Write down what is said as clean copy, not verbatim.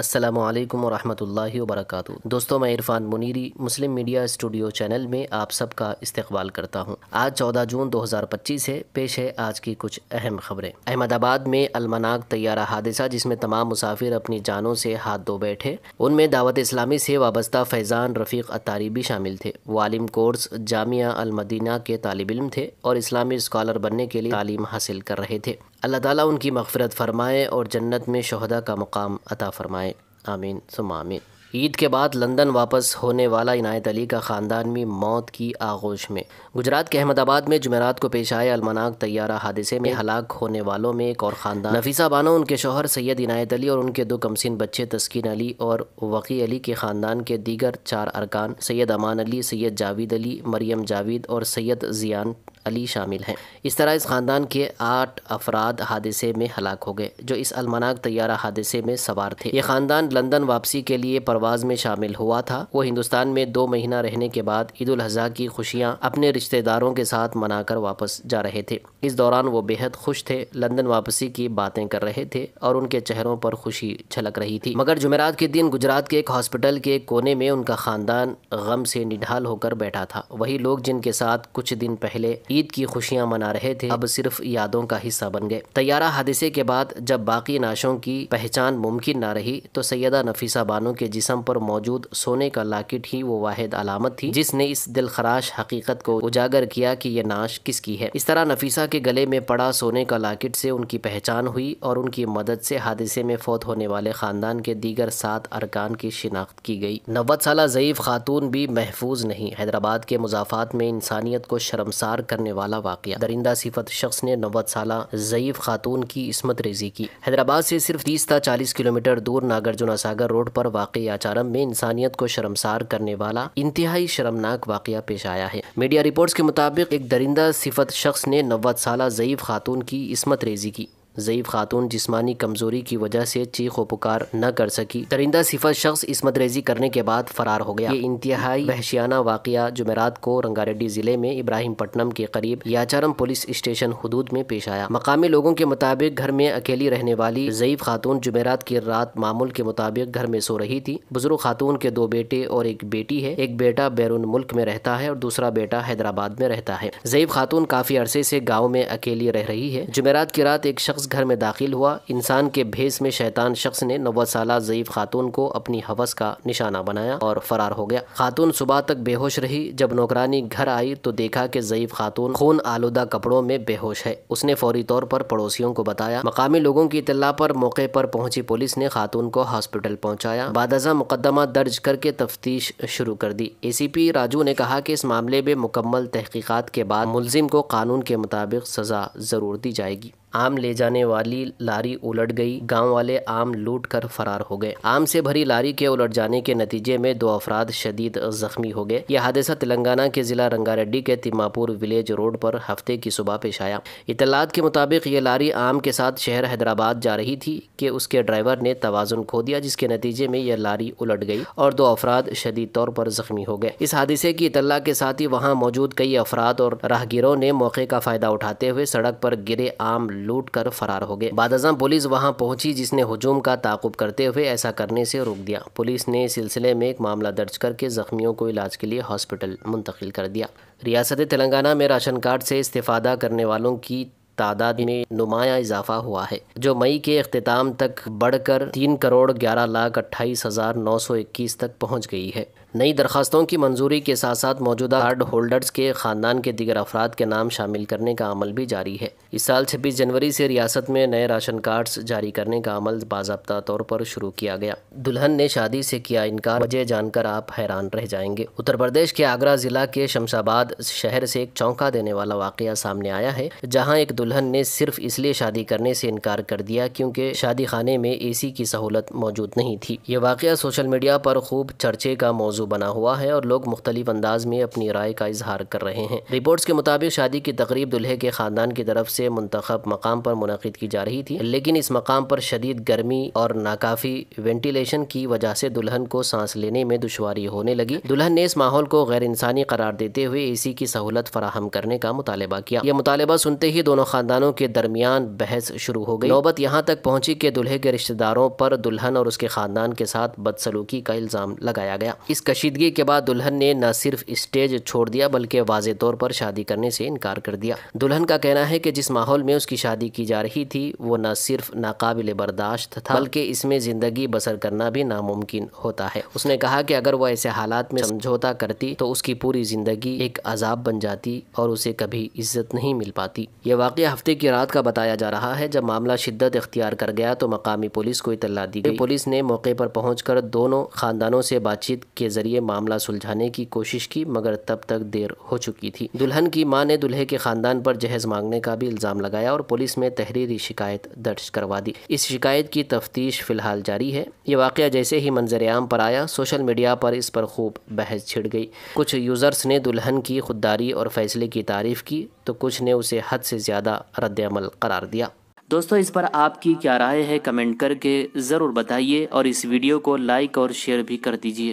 السلام علیکم ورحمۃ اللہ وبرکاتہ۔ دوستوں، میں عرفان منیری مسلم میڈیا اسٹوڈیو چینل میں آپ سب کا استقبال کرتا ہوں۔ آج 14 جون 2025 ہے۔ پیش ہے آج کی کچھ اہم خبریں۔ احمد آباد میں المناک طیارہ حادثہ جس میں تمام مسافر اپنی جانوں سے ہاتھ دھو بیٹھے، ان میں دعوت اسلامی سے وابستہ فیضان رفیق اتاری بھی شامل تھے۔ وہ عالم کورس جامعہ المدینہ کے طالب علم تھے اور اسلامی اسکالر بننے کے لیے تعلیم حاصل کر رہے تھے۔ اللہ تعالیٰ ان کی مغفرت فرمائے اور جنت میں شہداء کا مقام عطا فرمائے، آمین ثم آمین۔ عید کے بعد لندن واپس ہونے والا عنایت علی کا خاندان بھی موت کی آغوش میں۔ گجرات کے احمد آباد میں جمعرات کو پیش آئے المناک طیارہ حادثے میں ہلاک ہونے والوں میں ایک اور خاندان نفیسہ بانو، ان کے شوہر سید عنایت علی اور ان کے 2 کمسن بچے تسکین علی اور وقی علی کے خاندان کے دیگر 4 ارکان سید امان علی، سید جاوید علی، مریم جاوید اور سید زیان علی شامل ہیں۔ اس طرح اس خاندان کے 8 افراد حادثے میں ہلاک ہو گئے جو اس المناک طیارہ حادثے میں سوار تھے۔ یہ خاندان لندن واپسی کے لیے پرواز میں شامل ہوا تھا۔ وہ ہندوستان میں 2 مہینہ رہنے کے بعد عید الاضحیٰ کی خوشیاں اپنے رشتہ داروں کے ساتھ منا کر واپس جا رہے تھے۔ اس دوران وہ بے حد خوش تھے، لندن واپسی کی باتیں کر رہے تھے اور ان کے چہروں پر خوشی جھلک رہی تھی۔ مگر جمعرات کے دن گجرات کے ایک ہاسپٹل کے ایک کونے میں ان کا خاندان غم سے نڈھال ہو کر بیٹھا تھا۔ وہی لوگ جن کے ساتھ کچھ دن پہلے عید کی خوشیاں منا رہے تھے اب صرف یادوں کا حصہ بن گئے۔ طیارہ حادثے کے بعد جب باقی نعشوں کی پہچان ممکن نہ رہی تو سیدہ نفیسہ بانو کے جسم پر موجود سونے کا لاکٹ ہی وہ واحد علامت تھی جس نے اس دلخراش حقیقت کو اجاگر کیا کہ یہ نعش کس کی ہے۔ اس طرح نفیسہ کے گلے میں پڑا سونے کا لاکٹ سے ان کی پہچان ہوئی اور ان کی مدد سے حادثے میں فوت ہونے والے خاندان کے دیگر 7 ارکان کی شناخت کی گئی۔ 90 سالہ ضعیف خاتون بھی محفوظ نہیں۔ حیدرآباد کے مضافات میں انسانیت کو شرمسار کرنے والا واقعہ۔ درندہ صفت شخص نے 90 سالہ ضعیف خاتون کی عصمت ریزی کی۔ حیدرآباد سے صرف 30 تا 40 کلومیٹر دور ناگرجنا ساگر روڈ پر واقع یاچارم میں انسانیت کو شرمسار کرنے والا انتہائی شرمناک واقعہ پیش آیا ہے۔ میڈیا رپورٹس کے مطابق ایک درندہ صفت شخص نے 90 سالہ ضعیف خاتون کی عصمت ریزی کی۔ ضعیف خاتون جسمانی کمزوری کی وجہ سے چیخ و پکار نہ کر سکی۔ درندہ صفت شخص عصمت ریزی کرنے کے بعد فرار ہو گیا۔ یہ انتہائی وحشیانہ واقعہ جمعرات کو رنگاریڈی ضلع میں ابراہیم پٹنم کے قریب یاچارم پولیس اسٹیشن حدود میں پیش آیا۔ مقامی لوگوں کے مطابق گھر میں اکیلی رہنے والی ضعیف خاتون جمعرات کی رات معمول کے مطابق گھر میں سو رہی تھی۔ بزرگ خاتون کے 2 بیٹے اور ایک بیٹی ہے۔ ایک بیٹا بیرون ملک میں رہتا ہے اور دوسرا بیٹا حیدرآباد میں رہتا ہے۔ ضعیف خاتون کافی عرصے سے گاؤں میں اکیلی رہ رہی ہے۔ جمعرات کی رات ایک شخص گھر میں داخل ہوا۔ انسان کے بھیس میں شیطان شخص نے 90 سالہ ضعیف خاتون کو اپنی ہوس کا نشانہ بنایا اور فرار ہو گیا۔ خاتون صبح تک بے ہوش رہی۔ جب نوکرانی گھر آئی تو دیکھا کہ ضعیف خاتون خون آلودہ کپڑوں میں بے ہوش ہے۔ اس نے فوری طور پر پڑوسیوں کو بتایا۔ مقامی لوگوں کی اطلاع پر موقع پر پہنچی پولیس نے خاتون کو ہاسپٹل پہنچایا۔ بعد ازاں مقدمہ درج کر کے تفتیش شروع کر دی۔ اے سی پی راجو نے کہا کہ اس معاملے میں مکمل تحقیقات کے بعد ملزم کو قانون کے مطابق سزا ضرور دی جائے گی۔ آم لے جانے والی لاری الٹ گئی، گاؤں والے آم لوٹ کر فرار ہو گئے۔ آم سے بھری لاری کے الٹ جانے کے نتیجے میں 2 افراد شدید زخمی ہو گئے۔ یہ حادثہ تلنگانہ کے ضلع رنگاریڈی کے تماپور ولیج روڈ پر ہفتے کی صبح پیش آیا۔ اطلاعات کے مطابق یہ لاری آم کے ساتھ شہر حیدرآباد جا رہی تھی کہ اس کے ڈرائیور نے توازن کھو دیا، جس کے نتیجے میں یہ لاری الٹ گئی اور 2 افراد شدید طور پر زخمی ہو گئے۔ اس حادثے کی اطلاع کے ساتھ ہی وہاں موجود کئی افراد اور راہگیروں نے موقع کا فائدہ اٹھاتے ہوئے سڑک پر گرے آم لوٹ کر فرار ہو گئے۔ بعد ازاں پولیس وہاں پہنچی جس نے ہجوم کا تعاقب کرتے ہوئے ایسا کرنے سے روک دیا۔ پولیس نے اس سلسلے میں ایک معاملہ درج کر کے زخمیوں کو علاج کے لیے ہاسپٹل منتقل کر دیا۔ ریاست تلنگانہ میں راشن کارڈ سے استفادہ کرنے والوں کی تعداد میں نمایاں اضافہ ہوا ہے، جو مئی کے اختتام تک بڑھ کر 3,11,28,921 تک پہنچ گئی ہے۔ نئی درخواستوں کی منظوری کے ساتھ ساتھ موجودہ کارڈ ہولڈرز کے خاندان کے دیگر افراد کے نام شامل کرنے کا عمل بھی جاری ہے۔ اس سال 26 جنوری سے ریاست میں نئے راشن کارڈز جاری کرنے کا عمل باضابطہ طور پر شروع کیا گیا۔ دلہن نے شادی سے کیا انکار، وجہ جان کر آپ حیران رہ جائیں گے۔ اتر پردیش کے آگرہ ضلع کے شمس آباد شہر سے ایک چونکا دینے والا واقعہ سامنے آیا ہے، جہاں ایک دلہن نے صرف اس لیے شادی کرنے سے انکار کر دیا کیونکہ شادی خانے میں اے سی کی سہولت موجود نہیں تھی۔ یہ واقعہ سوشل میڈیا پر خوب چرچے کا موضوع بنا ہوا ہے اور لوگ مختلف انداز میں اپنی رائے کا اظہار کر رہے ہیں۔ رپورٹس کے مطابق شادی کی تقریب دلہے کے خاندان کی طرف سے منتخب مقام پر منعقد کی جا رہی تھی، لیکن اس مقام پر شدید گرمی اور ناکافی وینٹیلیشن کی وجہ سے دلہن کو سانس لینے میں دشواری ہونے لگی۔ دلہن نے اس ماحول کو غیر انسانی قرار دیتے ہوئے اے سی کی سہولت فراہم کرنے کا مطالبہ کیا۔ یہ مطالبہ سنتے ہی دونوں خاندان خاندانوں کے درمیان بحث شروع ہو گئی۔ نوبت یہاں تک پہنچی کہ دلہے کے رشتہ داروں پر دلہن اور اس کے خاندان کے ساتھ بدسلوکی کا الزام لگایا گیا۔ اس کشیدگی کے بعد دلہن نے نہ صرف اسٹیج چھوڑ دیا بلکہ واضح طور پر شادی کرنے سے انکار کر دیا۔ دلہن کا کہنا ہے کہ جس ماحول میں اس کی شادی کی جا رہی تھی وہ نہ صرف ناقابل برداشت تھا بلکہ اس میں زندگی بسر کرنا بھی ناممکن ہوتا ہے۔ اس نے کہا کہ اگر وہ ایسے حالات میں سمجھوتا کرتی تو اس کی پوری زندگی ایک عذاب بن جاتی اور اسے کبھی عزت نہیں مل پاتی۔ یہ واقعہ ہفتے کی رات کا بتایا جا رہا ہے۔ جب معاملہ شدت اختیار کر گیا تو مقامی پولیس کو اطلاع دی گئی۔ پولیس نے موقع پر پہنچ کر دونوں خاندانوں سے بات چیت کے ذریعے معاملہ سلجھانے کی کوشش کی مگر تب تک دیر ہو چکی تھی۔ دلہن کی ماں نے دلہے کے خاندان پر جہیز مانگنے کا بھی الزام لگایا اور پولیس میں تحریری شکایت درج کروا دی۔ اس شکایت کی تفتیش فی الحال جاری ہے۔ یہ واقعہ جیسے ہی منظر عام پر آیا سوشل میڈیا پر اس پر خوب بحث چھڑ گئی۔ کچھ یوزرز نے دلہن کی خودداری اور فیصلے کی تعریف کی تو کچھ نے اسے حد سے زیادہ رد عمل قرار دیا۔ دوستو اس پر آپ کی کیا رائے ہے کمنٹ کر کے ضرور بتائیے اور اس ویڈیو کو لائک اور شیئر بھی کر دیجیے۔